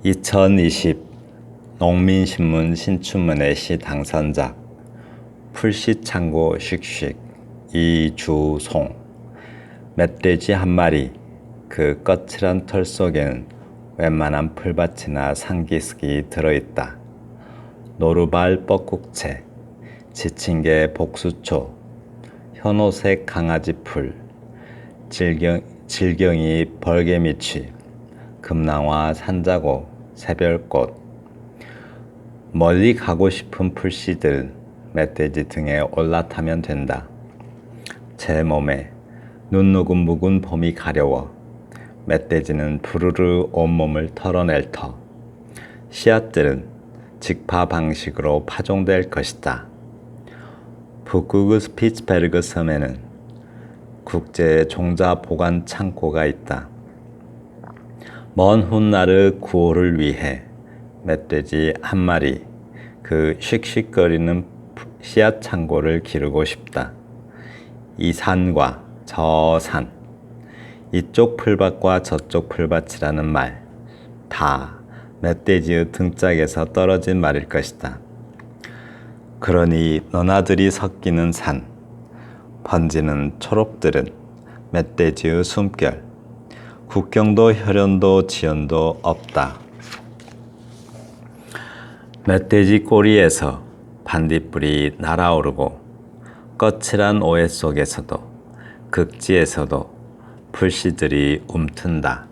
2020 농민신문 신춘문예 시 당선자 풀씨창고 씩씩 이주송. 멧돼지 한 마리, 그 거칠한 털 속에는 웬만한 풀밭이나 산기슭이 들어있다. 노루발 뻐꾹채, 지친개 복수초, 현오색 강아지풀, 질경이 벌개미치, 금낭화 산자고, 새별꽃. 멀리 가고 싶은 풀씨들 멧돼지 등에 올라타면 된다. 제 몸에 눈녹은 묵은 봄이 가려워 멧돼지는 부르르 온몸을 털어낼 터. 씨앗들은 직파 방식으로 파종될 것이다. 북극 스피츠베르그 섬에는 국제 종자 보관 창고가 있다. 먼 훗날의 구호를 위해 멧돼지 한 마리, 그 씩씩거리는 씨앗 창고를 기르고 싶다. 이 산과 저 산, 이쪽 풀밭과 저쪽 풀밭이라는 말, 다 멧돼지의 등짝에서 떨어진 말일 것이다. 그러니 너나들이 섞이는 산, 번지는 초록들은 멧돼지의 숨결, 국경도 혈연도 지연도 없다. 멧돼지 꼬리에서 반딧불이 날아오르고 거칠한 오해 속에서도 극지에서도 풀씨들이 움튼다.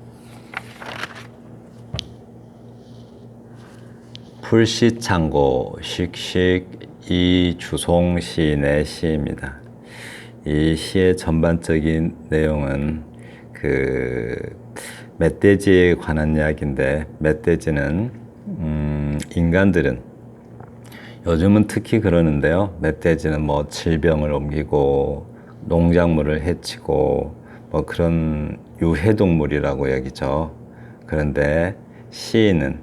풀씨창고 씩씩 이주송 시인의 시입니다. 이 시의 전반적인 내용은 멧돼지에 관한 이야기인데, 멧돼지는 인간들은 요즘은 특히 그러는데요. 멧돼지는 뭐 질병을 옮기고 농작물을 해치고 뭐 그런 유해동물이라고 여기죠. 그런데 시인은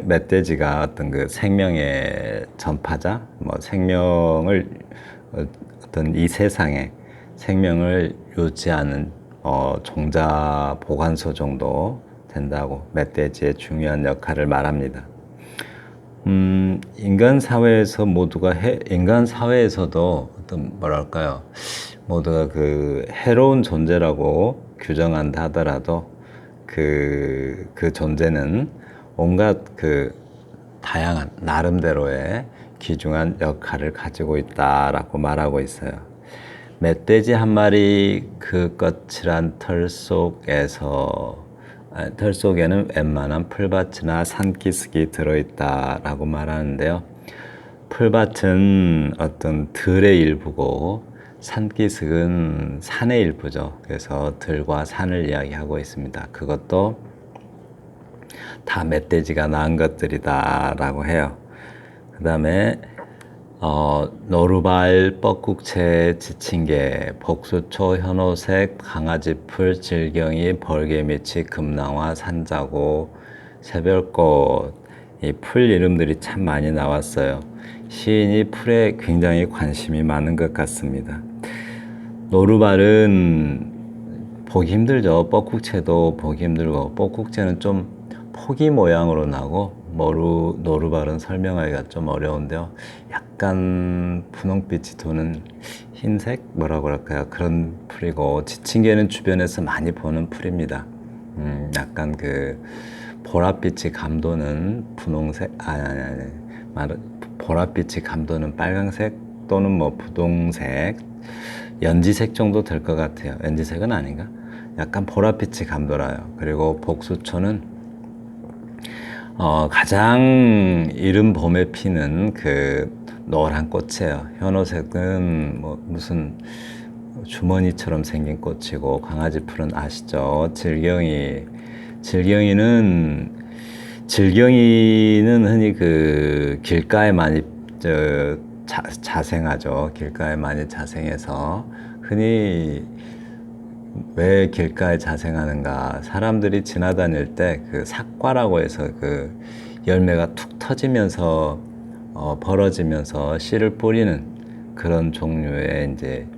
멧돼지가 어떤 그 생명의 전파자, 뭐 생명을 어떤 이 세상에 생명을 유지하는 종자 보관소 정도 된다고 멧돼지의 중요한 역할을 말합니다. 인간 사회에서도 어떤 뭐랄까요, 모두가 그 해로운 존재라고 규정한다 하더라도 그 존재는 온갖 그 다양한 나름대로의 귀중한 역할을 가지고 있다라고 말하고 있어요. 멧돼지 한 마리, 그 거칠한 털 속에는 웬만한 풀밭이나 산기슭이 들어있다라고 말하는데요. 풀밭은 어떤 들의 일부고 산기슭은 산의 일부죠. 그래서 들과 산을 이야기하고 있습니다. 그것도 다 멧돼지가 낳은 것들이다라고 해요. 그 다음에 노루발, 뻐꾹채, 지친개, 복수초, 현오색, 강아지풀, 질경이, 벌개미치, 금낭화, 산자고, 새별꽃, 이 풀 이름들이 참 많이 나왔어요. 시인이 풀에 굉장히 관심이 많은 것 같습니다. 노루발은 보기 힘들죠. 뻐꾹채도 보기 힘들고, 뻐꾹채는 좀 포기 모양으로 나고, 노루발은 설명하기가 좀 어려운데요. 약간 분홍빛이 도는 흰색? 뭐라고 그럴까요? 그런 풀이고, 지친개는 주변에서 많이 보는 풀입니다. 약간 그 보랏빛이 감도는 분홍색, 보랏빛이 감도는 빨강색 또는 뭐 분홍색, 연지색 정도 될 것 같아요. 연지색은 아닌가? 약간 보랏빛이 감돌아요. 그리고 복수초는 가장 이른 봄에 피는 그 노란 꽃이에요. 현오색은 뭐 무슨 주머니처럼 생긴 꽃이고, 강아지풀은 아시죠? 질경이는 흔히 그 길가에 많이 자생하죠. 길가에 많이 자생해서 흔히 왜 길가에 자생하는가? 사람들이 지나다닐 때 그 삭과라고 해서 그 열매가 툭 터지면서 벌어지면서 씨를 뿌리는 그런 종류의 이제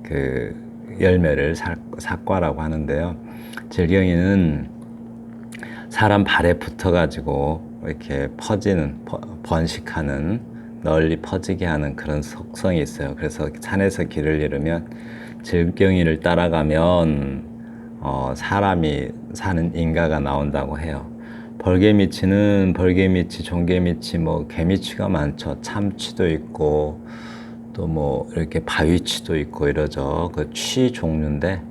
그 열매를 삭과라고 하는데요. 질경이는 사람 발에 붙어가지고 이렇게 퍼지는, 번식하는, 널리 퍼지게 하는 그런 속성이 있어요. 그래서 산에서 길을 잃으면 질경이를 따라가면 사람이 사는 인가가 나온다고 해요. 벌개미치는 벌개미치, 종개미치, 뭐 개미치가 많죠. 참치도 있고 또 뭐 이렇게 바위치도 있고 이러죠. 그 취 종류인데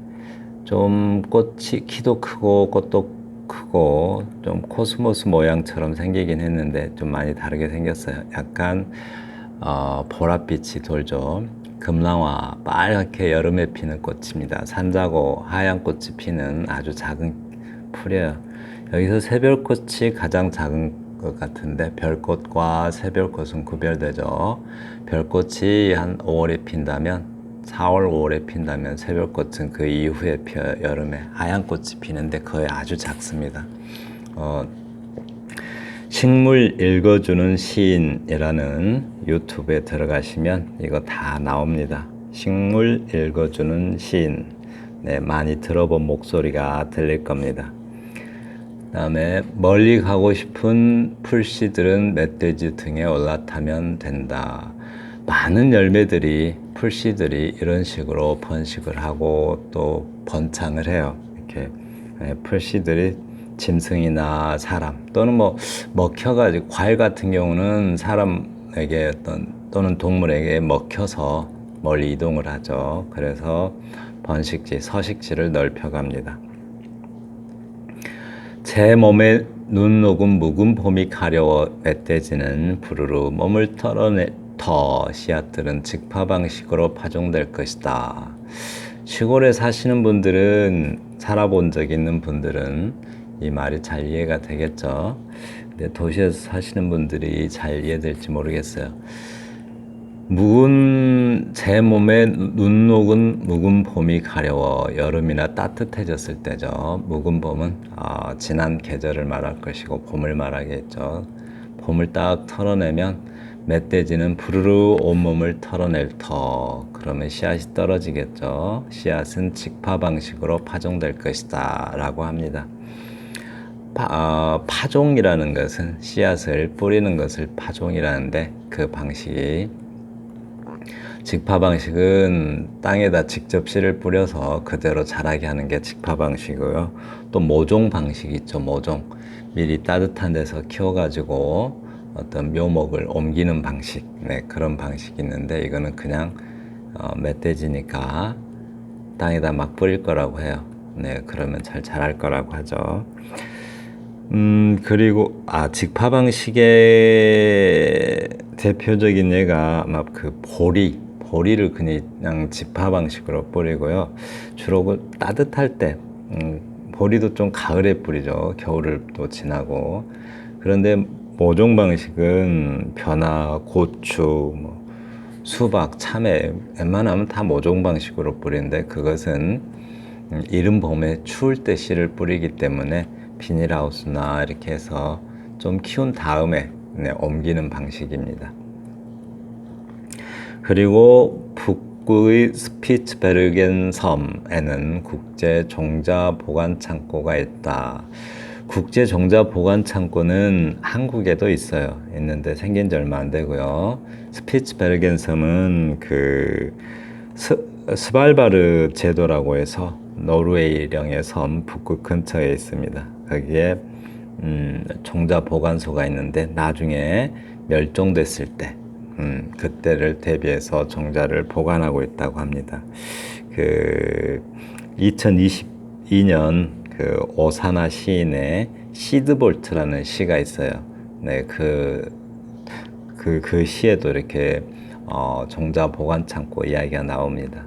좀 꽃이 키도 크고 꽃도 크고 좀 코스모스 모양처럼 생기긴 했는데 좀 많이 다르게 생겼어요. 약간 보랏빛이 돌죠. 금랑화, 빨갛게 여름에 피는 꽃입니다. 산자고 하얀 꽃이 피는 아주 작은 풀이에요. 여기서 새별꽃이 가장 작은 것 같은데 별꽃과 새별꽃은 구별되죠. 별꽃이 한 5월에 핀다면 4월, 5월에 핀다면 새별꽃은 그 이후에 피어요. 여름에 하얀 꽃이 피는데 거의 아주 작습니다. 식물 읽어주는 시인이라는 유튜브에 들어가시면 이거 다 나옵니다. 식물 읽어주는 시인. 네, 많이 들어본 목소리가 들릴 겁니다. 그다음에 멀리 가고 싶은 풀씨들은 멧돼지 등에 올라타면 된다. 많은 열매들이, 풀씨들이 이런 식으로 번식을 하고 또 번창을 해요. 이렇게 풀씨들이 짐승이나 사람 또는 뭐 먹혀가지고, 과일 같은 경우는 사람에게 또는 동물에게 먹혀서 멀리 이동을 하죠. 그래서 번식지, 서식지를 넓혀갑니다. 제 몸에 눈 녹은 묵은 봄이 가려워 멧돼지는 부르르 몸을 털어내터 씨앗들은 직파 방식으로 파종될 것이다. 시골에 사시는 분들은, 살아본 적 있는 분들은 이 말이 잘 이해가 되겠죠. 근데 도시에서 사시는 분들이 잘 이해될지 모르겠어요. 제 몸에 눈 녹은 묵은 봄이 가려워 여름이나 따뜻해졌을 때죠. 묵은 봄은 지난 계절을 말할 것이고 봄을 말하겠죠. 봄을 딱 털어내면 멧돼지는 부르르 온몸을 털어낼 터. 그러면 씨앗이 떨어지겠죠. 씨앗은 직파 방식으로 파종될 것이다 라고 합니다. 파종이라는 것은 씨앗을 뿌리는 것을 파종이라는데, 그 방식이, 직파 방식은 땅에다 직접 씨를 뿌려서 그대로 자라게 하는 게 직파 방식이고요. 또 모종 방식이 있죠. 모종. 미리 따뜻한 데서 키워가지고 어떤 묘목을 옮기는 방식. 네, 그런 방식이 있는데, 이거는 그냥 멧돼지니까 땅에다 막 뿌릴 거라고 해요. 네, 그러면 잘 자랄 거라고 하죠. 그리고 직파 방식의 대표적인 예가 아마 그 보리를 그냥 직파 방식으로 뿌리고요. 주로 그 따뜻할 때, 보리도 좀 가을에 뿌리죠. 겨울을 또 지나고. 그런데 모종 방식은 벼나 고추, 뭐 수박, 참외 웬만하면 다 모종 방식으로 뿌리는데, 그것은 이른 봄에 추울 때 씨를 뿌리기 때문에 비닐하우스나 이렇게 해서 좀 키운 다음에 옮기는 방식입니다. 그리고 북부의 스피츠베르겐 섬에는 국제 종자 보관 창고가 있다. 국제 종자 보관 창고는 한국에도 있는데 생긴 지 얼마 안 되고요. 스피츠베르겐 섬은 그 스발바르 제도라고 해서 노르웨이령의 섬 북극 근처에 있습니다. 거기에 종자 보관소가 있는데, 나중에 멸종됐을 때 그때를 대비해서 종자를 보관하고 있다고 합니다. 그 2022년 그 오사나 시인의 시드볼트라는 시가 있어요. 네, 그 시에도 이렇게 종자 보관 창고 이야기가 나옵니다.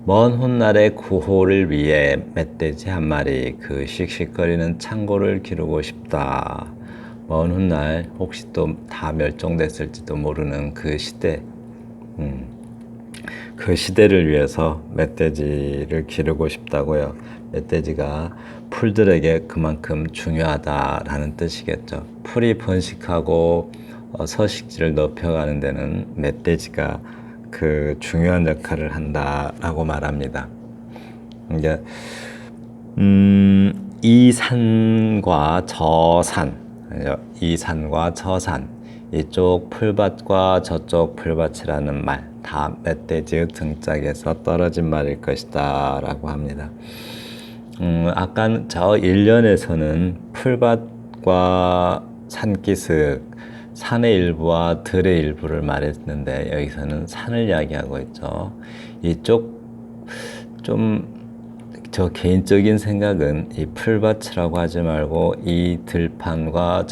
먼 훗날의 구호를 위해 멧돼지 한 마리 그 씩씩거리는 창고를 기르고 싶다. 먼 훗날 혹시 또 다 멸종됐을지도 모르는 그 시대, 그 시대를 위해서 멧돼지를 기르고 싶다고요. 멧돼지가 풀들에게 그만큼 중요하다라는 뜻이겠죠. 풀이 번식하고 서식지를 넓혀가는 데는 멧돼지가 그 중요한 역할을 한다라고 말합니다. 이게 이 산과 저 산, 이 산과 저 산, 이쪽 풀밭과 저쪽 풀밭이라는 말, 다 멧돼지의 등짝에서 떨어진 말일 것이다 라고 합니다. 아까 저 1년에서는 풀밭과 산기슭, 산의 일부와 들의 일부를 말했는데 여기서는 산을 이야기하고 있죠. 이쪽 좀 저 개인적인 생각은 이 풀밭이라고 하지 말고 이 들판과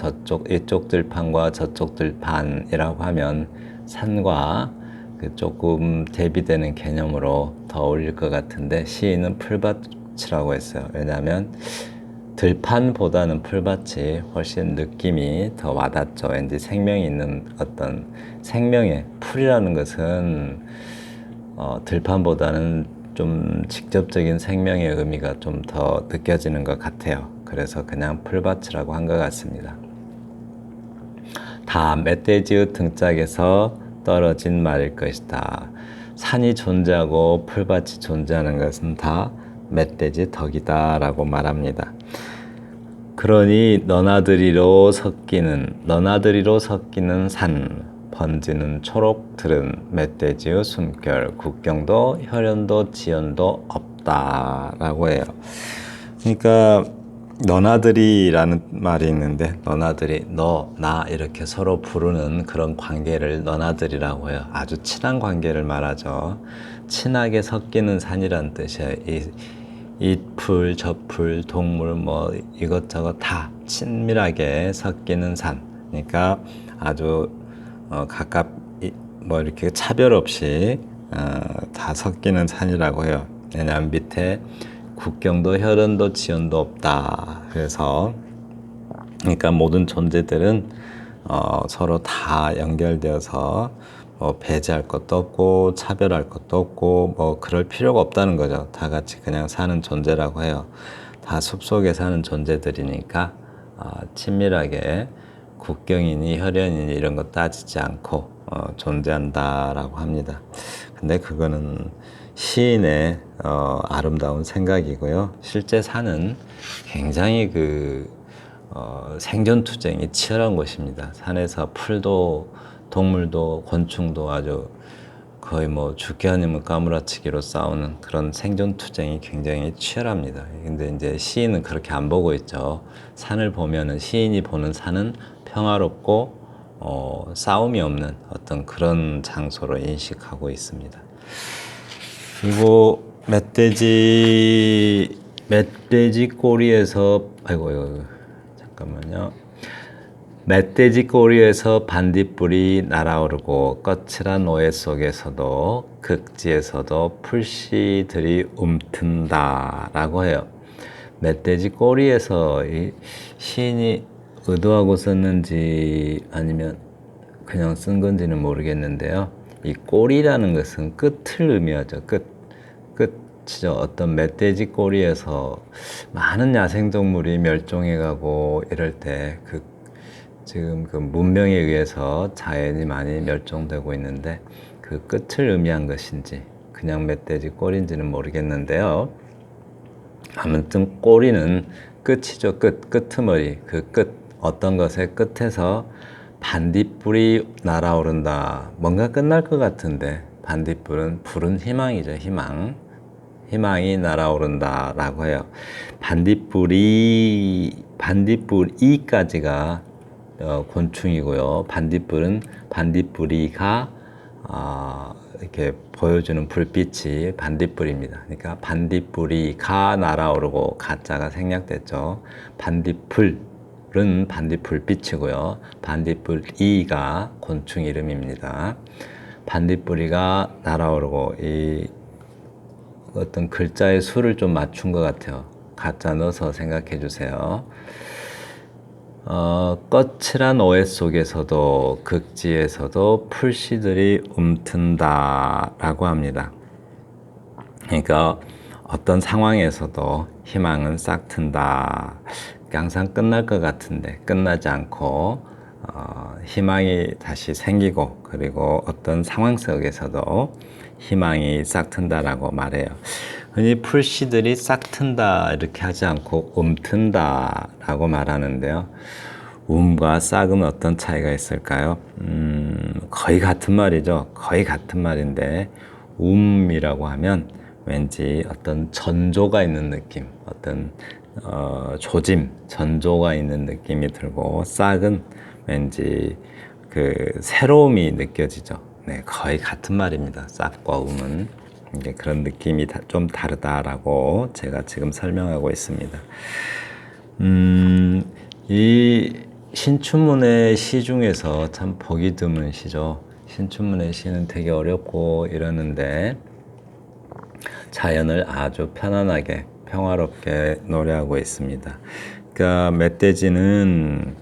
이쪽 들판과 저쪽 들판이라고 하면 산과 그 조금 대비되는 개념으로 더 어울릴 것 같은데 시인은 풀밭이라고 했어요. 왜냐하면 들판보다는 풀밭이 훨씬 느낌이 더 와닿죠. 왠지 생명이 있는 어떤 생명의 풀이라는 것은 들판보다는 좀 직접적인 생명의 의미가 좀 더 느껴지는 것 같아요. 그래서 그냥 풀밭이라고 한 것 같습니다. 다 멧돼지의 등짝에서 떨어진 말일 것이다. 산이 존재하고 풀밭이 존재하는 것은 다 멧돼지 덕이다 라고 말합니다. 그러니 너나드리로 섞이는 산, 번지는 초록들은 멧돼지의 숨결, 국경도 혈연도 지연도 없다라고 해요. 그러니까 너나들이라는 말이 있는데 너나들이 너, 나 이렇게 서로 부르는 그런 관계를 너나들이라고 해요. 아주 친한 관계를 말하죠. 친하게 섞이는 산이란 뜻이에요. 이 풀, 저 풀, 동물 뭐 이것저것 다 친밀하게 섞이는 산. 그러니까 아주 뭐 이렇게 차별 없이 다 섞이는 산이라고 해요. 왜냐하면 밑에 국경도 혈연도 지연도 없다. 그래서 그러니까 모든 존재들은 서로 다 연결되어서 뭐 배제할 것도 없고 차별할 것도 없고 뭐 그럴 필요가 없다는 거죠. 다 같이 그냥 사는 존재라고 해요. 다 숲속에 사는 존재들이니까 친밀하게 국경이니 혈연이니 이런 거 따지지 않고 존재한다라고 합니다. 근데 그거는 시인의 아름다운 생각이고요. 실제 산은 굉장히 생존 투쟁이 치열한 곳입니다. 산에서 풀도 동물도 곤충도 아주 거의 뭐 죽기 아니면 까무라치기로 싸우는 그런 생존 투쟁이 굉장히 치열합니다. 근데 이제 시인은 그렇게 안 보고 있죠. 산을 보면은 시인이 보는 산은 평화롭고 싸움이 없는 어떤 그런 장소로 인식하고 있습니다. 그리고 멧돼지 꼬리에서 잠깐만요. 멧돼지 꼬리에서 반딧불이 날아오르고 거칠한 오해 속에서도 극지에서도 풀씨들이 움튼다 라고 해요. 멧돼지 꼬리에서 이 시인이 의도하고 썼는지 아니면 그냥 쓴 건지는 모르겠는데요. 이 꼬리라는 것은 끝을 의미하죠. 끝이죠. 어떤 멧돼지 꼬리에서 많은 야생동물이 멸종해가고 이럴 때 지금 문명에 의해서 자연이 많이 멸종되고 있는데 그 끝을 의미한 것인지 그냥 멧돼지 꼬리인지는 모르겠는데요. 아무튼 꼬리는 끝이죠. 끄트머리. 어떤 것의 끝에서 반딧불이 날아오른다. 뭔가 끝날 것 같은데 불은 희망이죠. 희망이 날아오른다 라고 해요. 반딧불이까지가 곤충이고요. 반딧불이가 이렇게 보여주는 불빛이 반딧불입니다. 그러니까 반딧불이가 날아오르고 가짜가 생략됐죠. 반딧불은 반딧불빛이고요. 반딧불이가 곤충 이름입니다. 반딧불이가 날아오르고 이 어떤 글자의 수를 좀 맞춘 것 같아요. 가짜 넣어서 생각해 주세요. 거칠한 오해 속에서도 극지에서도 풀씨들이 움튼다 라고 합니다. 그러니까 어떤 상황에서도 희망은 싹튼다. 항상 끝날 것 같은데 끝나지 않고 희망이 다시 생기고 그리고 어떤 상황 속에서도 희망이 싹튼다라고 말해요. 흔히 풀씨들이 싹 튼다 이렇게 하지 않고 튼다라고 말하는데요. 과 싹은 어떤 차이가 있을까요? 거의 같은 말이죠. 거의 같은 말인데 이라고 하면 왠지 어떤 전조가 있는 느낌, 어떤 조짐, 전조가 있는 느낌이 들고 싹은 왠지 그 새로움이 느껴지죠. 네, 거의 같은 말입니다. 싹과 음은 이제 그런 느낌이 좀 다르다라고 제가 지금 설명하고 있습니다. 이 신춘문예 시 중에서 참 보기 드문 시죠. 신춘문예 시는 되게 어렵고 이러는데 자연을 아주 편안하게 평화롭게 노래하고 있습니다. 그러니까 멧돼지는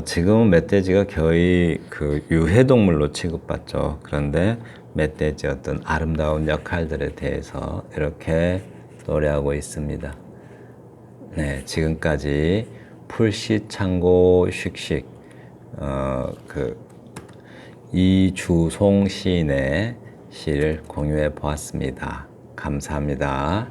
지금은 멧돼지가 거의 그 유해동물로 취급받죠. 그런데 멧돼지 어떤 아름다운 역할들에 대해서 이렇게 노래하고 있습니다. 네, 지금까지 풀씨 창고 쉑쉑 이주송 시인의 시를 공유해 보았습니다. 감사합니다.